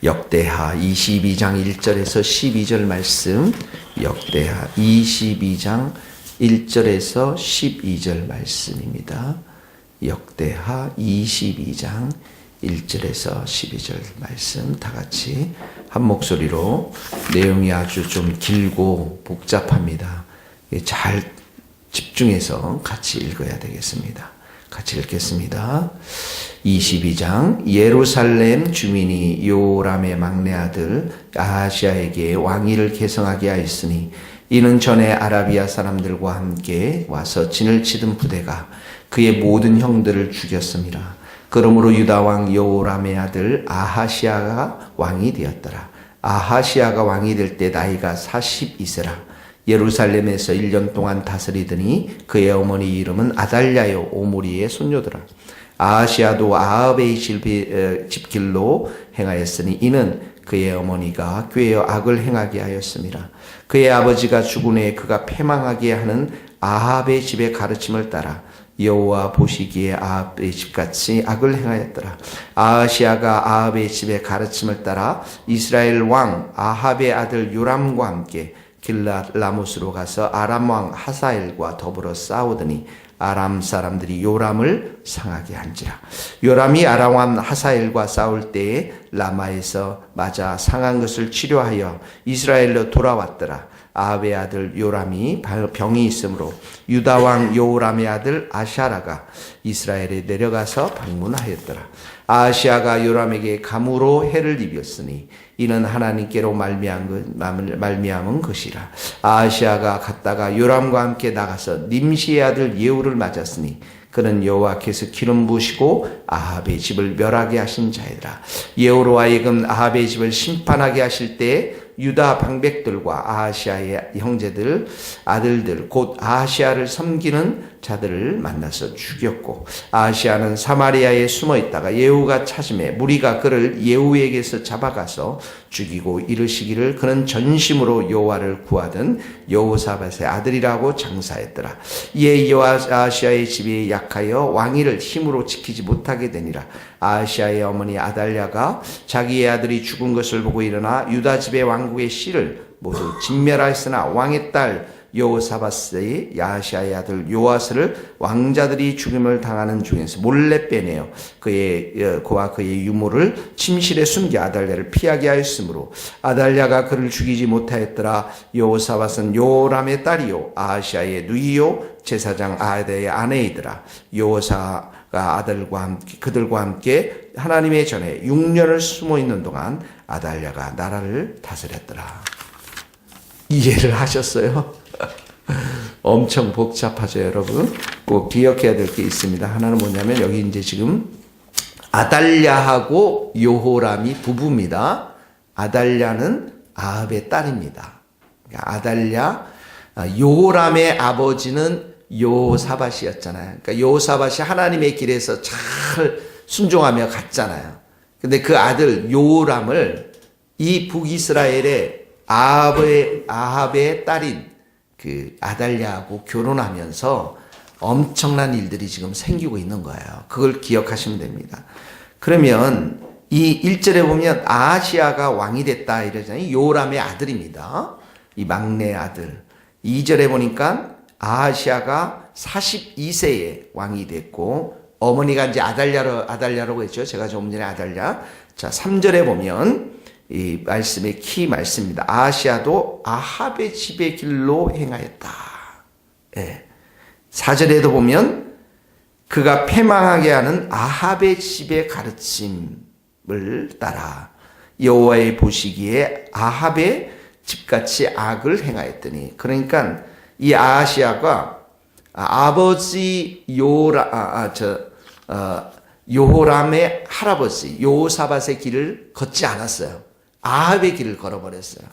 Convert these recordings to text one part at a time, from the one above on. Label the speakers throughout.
Speaker 1: 역대하 22장 1절에서 12절 말씀, 역대하 22장 1절에서 12절 말씀입니다. 역대하 22장 1절에서 12절 말씀 다 같이 한 목소리로, 내용이 아주 좀 길고 복잡합니다. 잘 집중해서 같이 읽어야 되겠습니다. 같이 읽겠습니다. 22장. 예루살렘 주민이 요람의 막내 아들 아하시아에게 왕위를 계승하게 하였으니, 이는 전에 아라비아 사람들과 함께 와서 진을 치던 부대가 그의 모든 형들을 죽였습니다. 그러므로 유다 왕 요람의 아들 아하시아가 왕이 되었더라. 아하시아가 왕이 될 때 나이가 42세라. 예루살렘에서 1년 동안 다스리더니 그의 어머니 이름은 아달랴요 오므리의 손녀더라. 아하시아도 아합의 집길로 행하였으니, 이는 그의 어머니가 꾀어 악을 행하게 하였습니다. 그의 아버지가 죽은 후에 그가 패망하게 하는 아합의 집의 가르침을 따라 여호와 보시기에 아합의 집같이 악을 행하였더라. 아하시아가 아합의 집의 가르침을 따라 이스라엘 왕 아합의 아들 요람과 함께 길랏 라못으로 가서 아람 왕 하사엘과 더불어 싸우더니 아람 사람들이 요람을 상하게 한지라. 요람이 아람 왕 하사엘과 싸울 때에 라마에서 맞아 상한 것을 치료하여 이스라엘로 돌아왔더라. 아합의 아들 요람이 병이 있으므로 유다 왕 요람의 아들 아샤라가 이스라엘에 내려가서 방문하였더라. 아하시아가 요람에게 감으로 해를 입었으니, 이는 하나님께로 말미암은 것이라. 아하시아가 갔다가 요람과 함께 나가서 님시의 아들 예후를 맞았으니, 그는 여호와께서 기름 부으시고 아합의 집을 멸하게 하신 자이라. 예후로 하여금 아합의 집을 심판하게 하실 때에 유다 방백들과 아하시아의 형제들, 아들들, 곧 아하시아를 섬기는 자들을 만나서 죽였고, 아하시아는 사마리아에 숨어 있다가 예후가 찾음에 무리가 그를 예후에게서 잡아가서 죽이고 이르시기를, 그는 전심으로 여호와를 구하던 여호사밧의 아들이라고 장사했더라. 이에 아하시아의 집이 약하여 왕위를 힘으로 지키지 못하게 되니라. 아하시아의 어머니 아달랴가 자기의 아들이 죽은 것을 보고 일어나 유다 집의 왕국의 씨를 모두 진멸하였으나, 왕의 딸 여호사밧의 아하시아의 아들 요아스를 왕자들이 죽임을 당하는 중에서 몰래 빼내어 그와 그의 유모를 침실에 숨겨 아달랴를 피하게 하였으므로 아달랴가 그를 죽이지 못하였더라. 여호사밧은 요람의 딸이요 아하시아의 누이요 제사장 아하드의 아내이더라. 여호사가 그들과 함께 하나님의 전에 6년을 숨어 있는 동안 아달랴가 나라를 다스렸더라. 이해를 하셨어요? 엄청 복잡하죠, 여러분. 꼭 기억해야 될 게 있습니다. 하나는 뭐냐면, 여기 이제 지금 아달랴하고 요호람이 부부입니다. 아달랴는 아합의 딸입니다. 아달랴, 요호람의 아버지는 여호사밧이었잖아요. 그러니까 여호사밧이 하나님의 길에서 잘 순종하며 갔잖아요. 근데 그 아들 요호람을 이 북이스라엘의 아합의 딸인 그 아달랴하고 결혼하면서 엄청난 일들이 지금 생기고 있는 거예요. 그걸 기억하시면 됩니다. 그러면 이 1절에 보면 아하시아가 왕이 됐다 이러잖아요. 요람의 아들입니다. 이 막내 아들. 2절에 보니까 아하시아가 42세에 왕이 됐고, 어머니가 이제 아달랴라고 했죠. 제가 조금 전에 아달랴. 자, 3절에 보면 이 말씀의 키 말씀입니다. 아하시아도 아합의 집의 길로 행하였다. 예. 4절에도 보면 그가 패망하게 하는 아합의 집의 가르침을 따라 여호와의 보시기에 아합의 집같이 악을 행하였더니, 그러니까 이 아하시아가 아버지 요호람의 할아버지 여호사밧의 길을 걷지 않았어요. 아합의 길을 걸어버렸어요.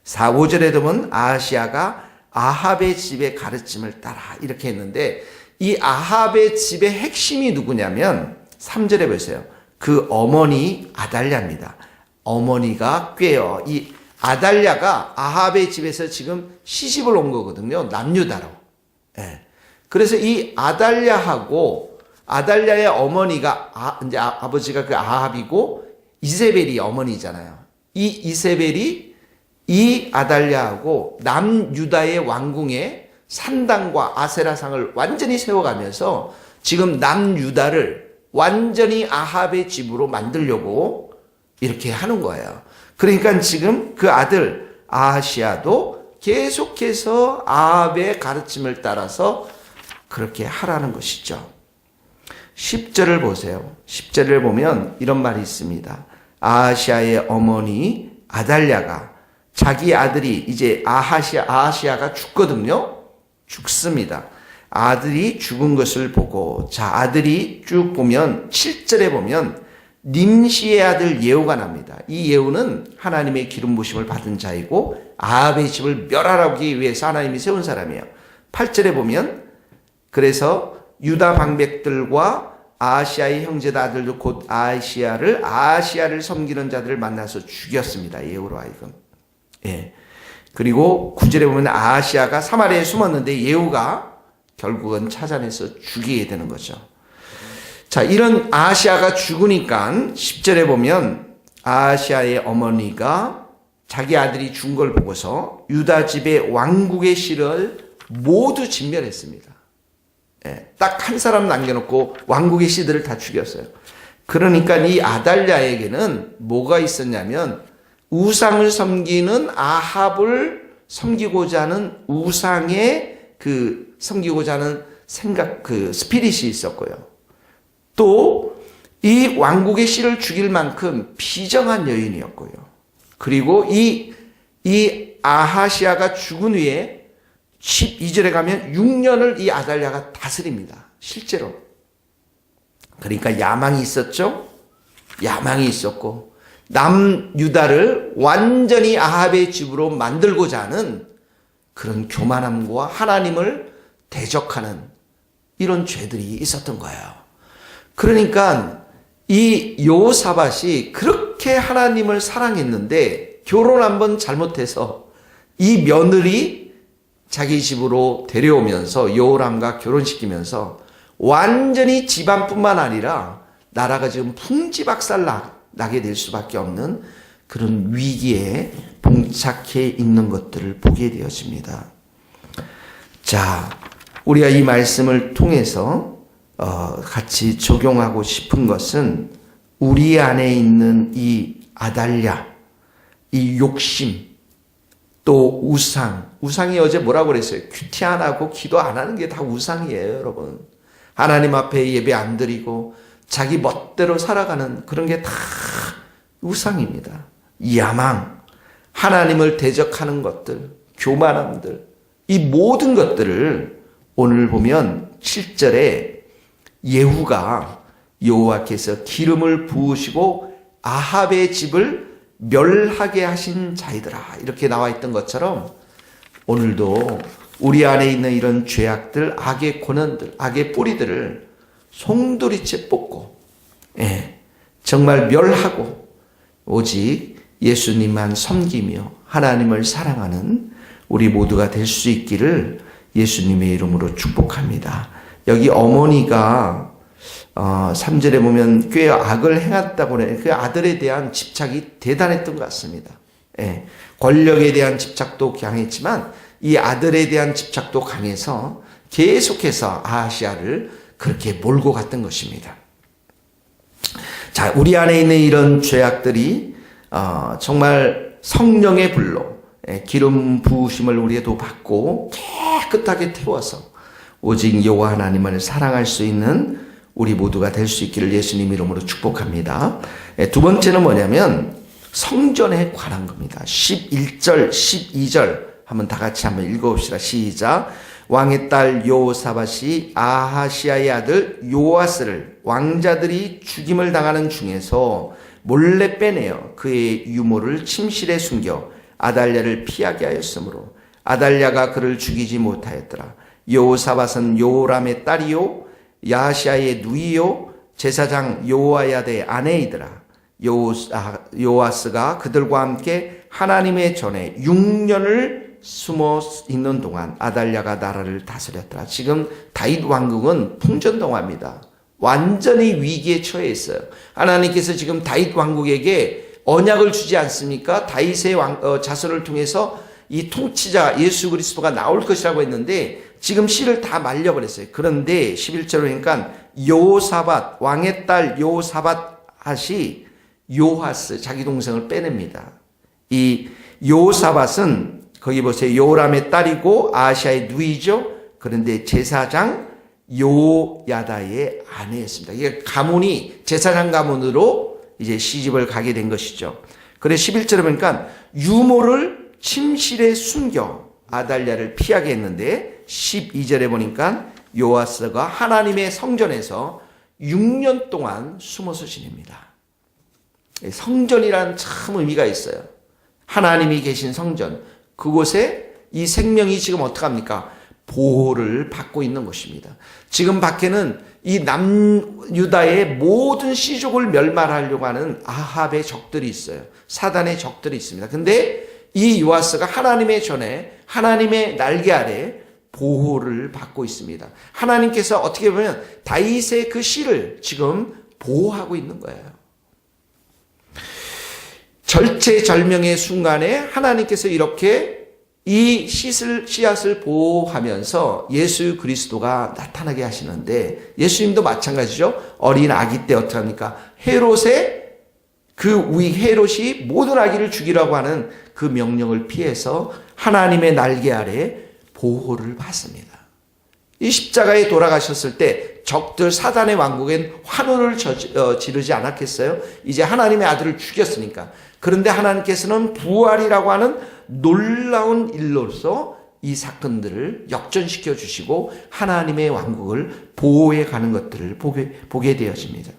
Speaker 1: 4, 5절에 보면 아하시아가 아합의 집의 가르침을 따라 이렇게 했는데, 이 아합의 집의 핵심이 누구냐면 3절에 보세요. 그 어머니 아달랴입니다. 어머니가 꾀어 이 아달랴가 아합의 집에서 지금 시집을 온 거거든요. 남유다로. 예. 그래서 이 아달랴하고 아달랴의 어머니가 이제 아버지가 그 아합이고 이세벨이 어머니잖아요. 이 이세벨이 이 아달랴하고 남유다의 왕궁에 산당과 아세라상을 완전히 세워가면서 지금 남유다를 완전히 아합의 집으로 만들려고 이렇게 하는 거예요. 그러니까 지금 그 아들 아하시아도 계속해서 아합의 가르침을 따라서 그렇게 하라는 것이죠. 10절을 보세요. 10절을 보면 이런 말이 있습니다. 아하시아의 어머니 아달랴가 자기 아들이 이제 아하시아가 죽거든요. 죽습니다. 아들이 죽은 것을 보고, 자, 아들이 쭉 보면 7절에 보면 님시의 아들 예후가 납니다. 이 예후는 하나님의 기름 부심을 받은 자이고 아합의 집을 멸하기 위해서 하나님이 세운 사람이에요. 8절에 보면 그래서 유다 방백들과 아하시아의 형제다 아들도 곧 아하시아를 섬기는 자들을 만나서 죽였습니다. 예후로 하여금. 예. 그리고 9절에 보면 아하시아가 사마리아에 숨었는데 예후가 결국은 찾아내서 죽이게 되는 거죠. 자, 이런 아하시아가 죽으니까 10절에 보면 아하시아의 어머니가 자기 아들이 죽은 걸 보고서 유다 집의 왕국의 씨를 모두 진멸했습니다. 예, 딱 한 사람 남겨놓고 왕국의 씨들을 다 죽였어요. 그러니까 이 아달랴에게는 뭐가 있었냐면 우상을 섬기는 아합을 섬기고자 하는 우상의 섬기고자 하는 생각, 스피릿이 있었고요. 또 이 왕국의 씨를 죽일 만큼 비정한 여인이었고요. 그리고 이 아하시아가 죽은 후에 12절에 가면 6년을 이 아달랴가 다스립니다. 실제로. 그러니까 야망이 있었죠. 야망이 있었고 남유다를 완전히 아합의 집으로 만들고자 하는 그런 교만함과 하나님을 대적하는 이런 죄들이 있었던 거예요. 그러니까 이 여호사밧이 그렇게 하나님을 사랑했는데 결혼 한번 잘못해서 이 며느리 자기 집으로 데려오면서 여호람과 결혼시키면서 완전히 집안뿐만 아니라 나라가 지금 풍지박살 나게 될 수밖에 없는 그런 위기에 봉착해 있는 것들을 보게 되어집니다. 자, 우리가 이 말씀을 통해서 같이 적용하고 싶은 것은 우리 안에 있는 이 아달랴, 이 욕심, 또 우상이 어제 뭐라고 그랬어요? 큐티 안 하고 기도 안 하는 게 다 우상이에요, 여러분. 하나님 앞에 예배 안 드리고 자기 멋대로 살아가는 그런 게 다 우상입니다. 야망, 하나님을 대적하는 것들, 교만함들, 이 모든 것들을 오늘 보면 7절에 예후가 여호와께서 기름을 부으시고 아합의 집을 멸하게 하신 자이더라 이렇게 나와 있던 것처럼 오늘도 우리 안에 있는 이런 죄악들, 악의 권한들, 악의 뿌리들을 송두리째 뽑고 정말 멸하고 오직 예수님만 섬기며 하나님을 사랑하는 우리 모두가 될 수 있기를 예수님의 이름으로 축복합니다. 여기 어머니가 3절에 보면 꽤 악을 행했다고 해. 그 아들에 대한 집착이 대단했던 것 같습니다. 권력에 대한 집착도 강했지만 이 아들에 대한 집착도 강해서 계속해서 아하시아를 그렇게 몰고 갔던 것입니다. 자, 우리 안에 있는 이런 죄악들이 정말 성령의 불로 기름 부으심을 우리에도 받고 깨끗하게 태워서 오직 여호와 하나님을 사랑할 수 있는 우리 모두가 될 수 있기를 예수님 이름으로 축복합니다. 두 번째는 뭐냐면 성전에 관한 겁니다. 11절, 12절 한번 다 같이 한번 읽어봅시다. 시작. 왕의 딸 여호사밧이 아하시아의 아들 요아스를 왕자들이 죽임을 당하는 중에서 몰래 빼내어 그의 유모를 침실에 숨겨 아달랴를 피하게 하였으므로 아달랴가 그를 죽이지 못하였더라. 여호사밧은 요람의 딸이요 야하시아의 누이요 제사장 여호야다의 아내이더라. 요아스가 그들과 함께 하나님의 전에 6년을 숨어 있는 동안 아달랴가 나라를 다스렸더라. 지금 다윗 왕국은 풍전등화입니다. 완전히 위기에 처해 있어요. 하나님께서 지금 다윗 왕국에게 언약을 주지 않습니까? 다윗의 자손을 통해서 이 통치자 예수 그리스도가 나올 것이라고 했는데 지금 씨를 다 말려버렸어요. 그런데 11절에 보니까 요사밧, 왕의 딸 요사밧이 요하스, 자기 동생을 빼냅니다. 이 요사밧은 거기 보세요. 요람의 딸이고 아하시아의 누이죠. 그런데 제사장 요야다의 아내였습니다. 이게 가문이 제사장 가문으로 이제 시집을 가게 된 것이죠. 그래서 11절에 보니까 유모를 침실에 숨겨 아달랴를 피하게 했는데 12절에 보니까 요아스가 하나님의 성전에서 6년 동안 숨어서 지냅니다. 성전이라는 참 의미가 있어요. 하나님이 계신 성전, 그곳에 이 생명이 지금 어떡합니까? 보호를 받고 있는 것입니다. 지금 밖에는 이 남유다의 모든 씨족을 멸말하려고 하는 아합의 적들이 있어요. 사단의 적들이 있습니다. 근데 이 요아스가 하나님의 전에 하나님의 날개 아래 보호를 받고 있습니다. 하나님께서 어떻게 보면 다윗의 그 씨를 지금 보호하고 있는 거예요. 절체절명의 순간에 하나님께서 이렇게 이 씨앗을 보호하면서 예수 그리스도가 나타나게 하시는데 예수님도 마찬가지죠. 어린 아기 때 어떻게 합니까? 헤롯이 모든 아기를 죽이라고 하는 그 명령을 피해서 하나님의 날개 아래 보호를 받습니다. 이 십자가에 돌아가셨을 때 적들 사단의 왕국엔 환호를 지르지 않았겠어요? 이제 하나님의 아들을 죽였으니까. 그런데 하나님께서는 부활이라고 하는 놀라운 일로서 이 사건들을 역전시켜 주시고 하나님의 왕국을 보호해 가는 것들을 보게 되어집니다.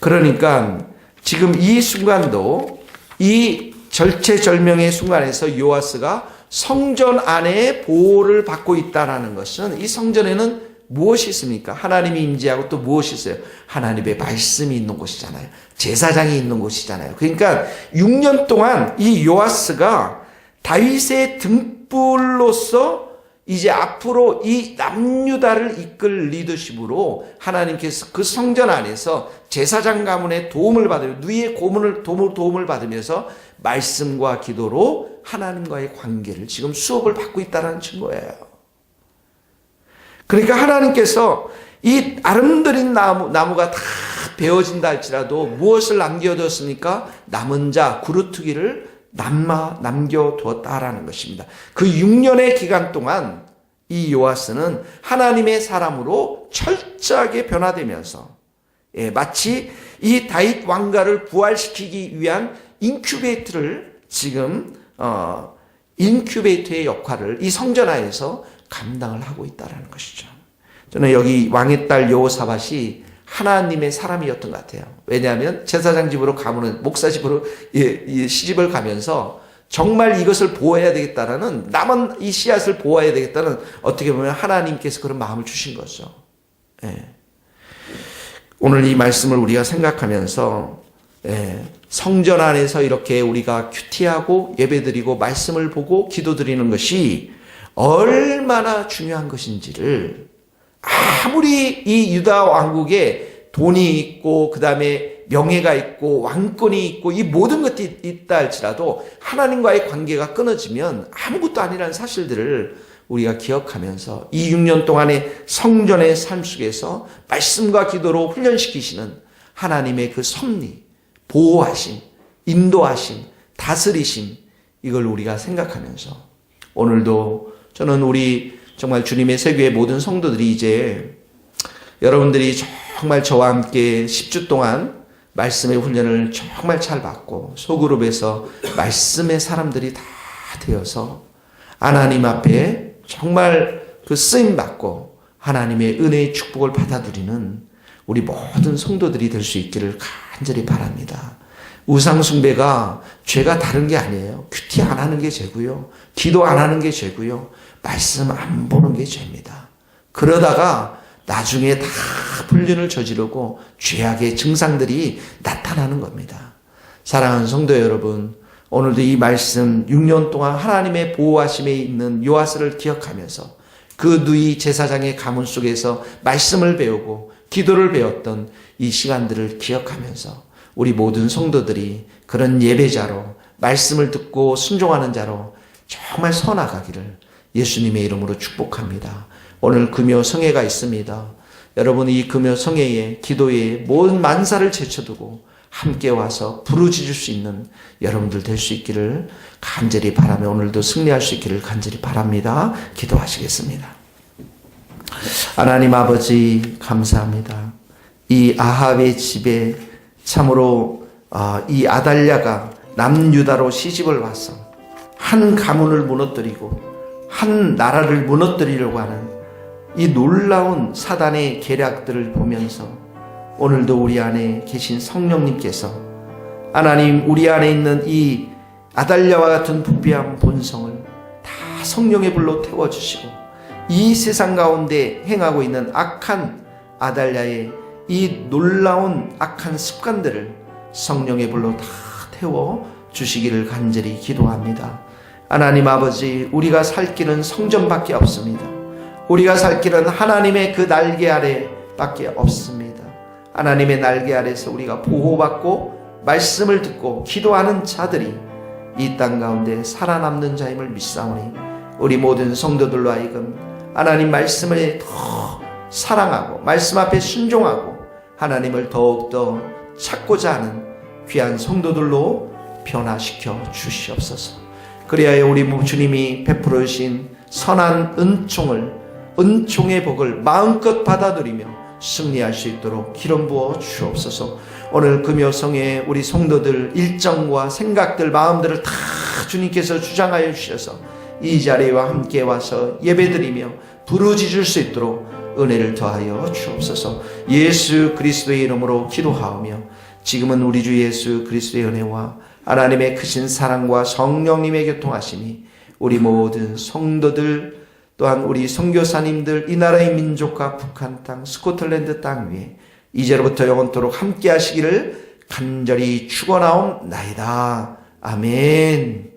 Speaker 1: 그러니까 지금 이 순간도 이 절체절명의 순간에서 요아스가 성전 안에 보호를 받고 있다는 것은 이 성전에는 무엇이 있습니까? 하나님이 임재하고 또 무엇이 있어요? 하나님의 말씀이 있는 곳이잖아요. 제사장이 있는 곳이잖아요. 그러니까 6년 동안 이 요아스가 다윗의 등불로서 이제 앞으로 이 남유다를 이끌 리더십으로 하나님께서 그 성전 안에서 제사장 가문의 도움을 받으며 누이의 도움을 받으면서 말씀과 기도로 하나님과의 관계를 지금 수업을 받고 있다는 증거예요. 그러니까 하나님께서 이 아름드린 나무가 다 베어진다 할지라도 무엇을 남겨두었습니까? 남은 자 구루트기를 남겨두었다라는 것입니다. 그 6년의 기간 동안 이 요아스는 하나님의 사람으로 철저하게 변화되면서 마치 이 다윗 왕가를 부활시키기 위한 인큐베이터를 지금 인큐베이터의 역할을 이 성전 안에서 감당을 하고 있다는 것이죠. 저는 여기 왕의 딸 여호사밧이 하나님의 사람이었던 것 같아요. 왜냐하면 제사장 집으로 가면은 목사 집으로 시집을 가면서 정말 이것을 보호해야 되겠다라는 남은 이 씨앗을 보호해야 되겠다는 어떻게 보면 하나님께서 그런 마음을 주신 거죠. 오늘 이 말씀을 우리가 생각하면서 성전 안에서 이렇게 우리가 큐티하고 예배드리고 말씀을 보고 기도드리는 것이 얼마나 중요한 것인지를 아무리 이 유다 왕국에 돈이 있고 그 다음에 명예가 있고 왕권이 있고 이 모든 것이 있다 할지라도 하나님과의 관계가 끊어지면 아무것도 아니라는 사실들을 우리가 기억하면서 이 6년 동안의 성전의 삶 속에서 말씀과 기도로 훈련시키시는 하나님의 그 섭리, 보호하심, 인도하심, 다스리심 이걸 우리가 생각하면서 오늘도 저는 우리 정말 주님의 세교의 모든 성도들이 이제 여러분들이 정말 저와 함께 10주 동안 말씀의 훈련을 정말 잘 받고 소그룹에서 말씀의 사람들이 다 되어서 하나님 앞에 정말 그 쓰임 받고 하나님의 은혜의 축복을 받아 누리는 우리 모든 성도들이 될 수 있기를 간절히 바랍니다. 우상 숭배가 죄가 다른 게 아니에요. 큐티 안 하는 게 죄고요. 기도 안 하는 게 죄고요. 말씀 안 보는 게 죄입니다. 그러다가 나중에 다 불륜을 저지르고 죄악의 증상들이 나타나는 겁니다. 사랑하는 성도 여러분, 오늘도 이 말씀 6년 동안 하나님의 보호하심에 있는 요아스를 기억하면서 그 누이 제사장의 가문 속에서 말씀을 배우고 기도를 배웠던 이 시간들을 기억하면서 우리 모든 성도들이 그런 예배자로 말씀을 듣고 순종하는 자로 정말 서나가기를 예수님의 이름으로 축복합니다. 오늘 금요 성회가 있습니다. 여러분 이 금요 성회에 기도에 모든 만사를 제쳐두고 함께 와서 부르짖을 수 있는 여러분들 될 수 있기를 간절히 바라며 오늘도 승리할 수 있기를 간절히 바랍니다. 기도하시겠습니다. 하나님 아버지 감사합니다. 이 아합의 집에 참으로 이 아달랴가 남유다로 시집을 와서 한 가문을 무너뜨리고 한 나라를 무너뜨리려고 하는 이 놀라운 사단의 계략들을 보면서 오늘도 우리 안에 계신 성령님께서 하나님 우리 안에 있는 이 아달랴와 같은 부패한 본성을 다 성령의 불로 태워주시고 이 세상 가운데 행하고 있는 악한 아달랴의 이 놀라운 악한 습관들을 성령의 불로 다 태워주시기를 간절히 기도합니다. 하나님 아버지 우리가 살 길은 성전밖에 없습니다. 우리가 살 길은 하나님의 그 날개 아래 밖에 없습니다. 하나님의 날개 아래서 우리가 보호받고 말씀을 듣고 기도하는 자들이 이 땅 가운데 살아남는 자임을 믿사오니 우리 모든 성도들로 하여금 하나님 말씀을 더 사랑하고 말씀 앞에 순종하고 하나님을 더욱더 찾고자 하는 귀한 성도들로 변화시켜 주시옵소서. 그래야 우리 주님이 베풀어 주신 선한 은총의 복을 마음껏 받아들이며 승리할 수 있도록 기름 부어 주옵소서. 오늘 금요성에 우리 성도들 일정과 생각들 마음들을 다 주님께서 주장하여 주셔서 이 자리와 함께 와서 예배드리며 부르짖을 수 있도록 은혜를 더하여 주옵소서. 예수 그리스도의 이름으로 기도하오며 지금은 우리 주 예수 그리스도의 은혜와 하나님의 크신 사랑과 성령님의 교통하심이 우리 모든 성도들 또한 우리 선교사님들 이 나라의 민족과 북한 땅 스코틀랜드 땅 위에 이제로부터 영원토록 함께 하시기를 간절히 축원하옵나이다. 아멘.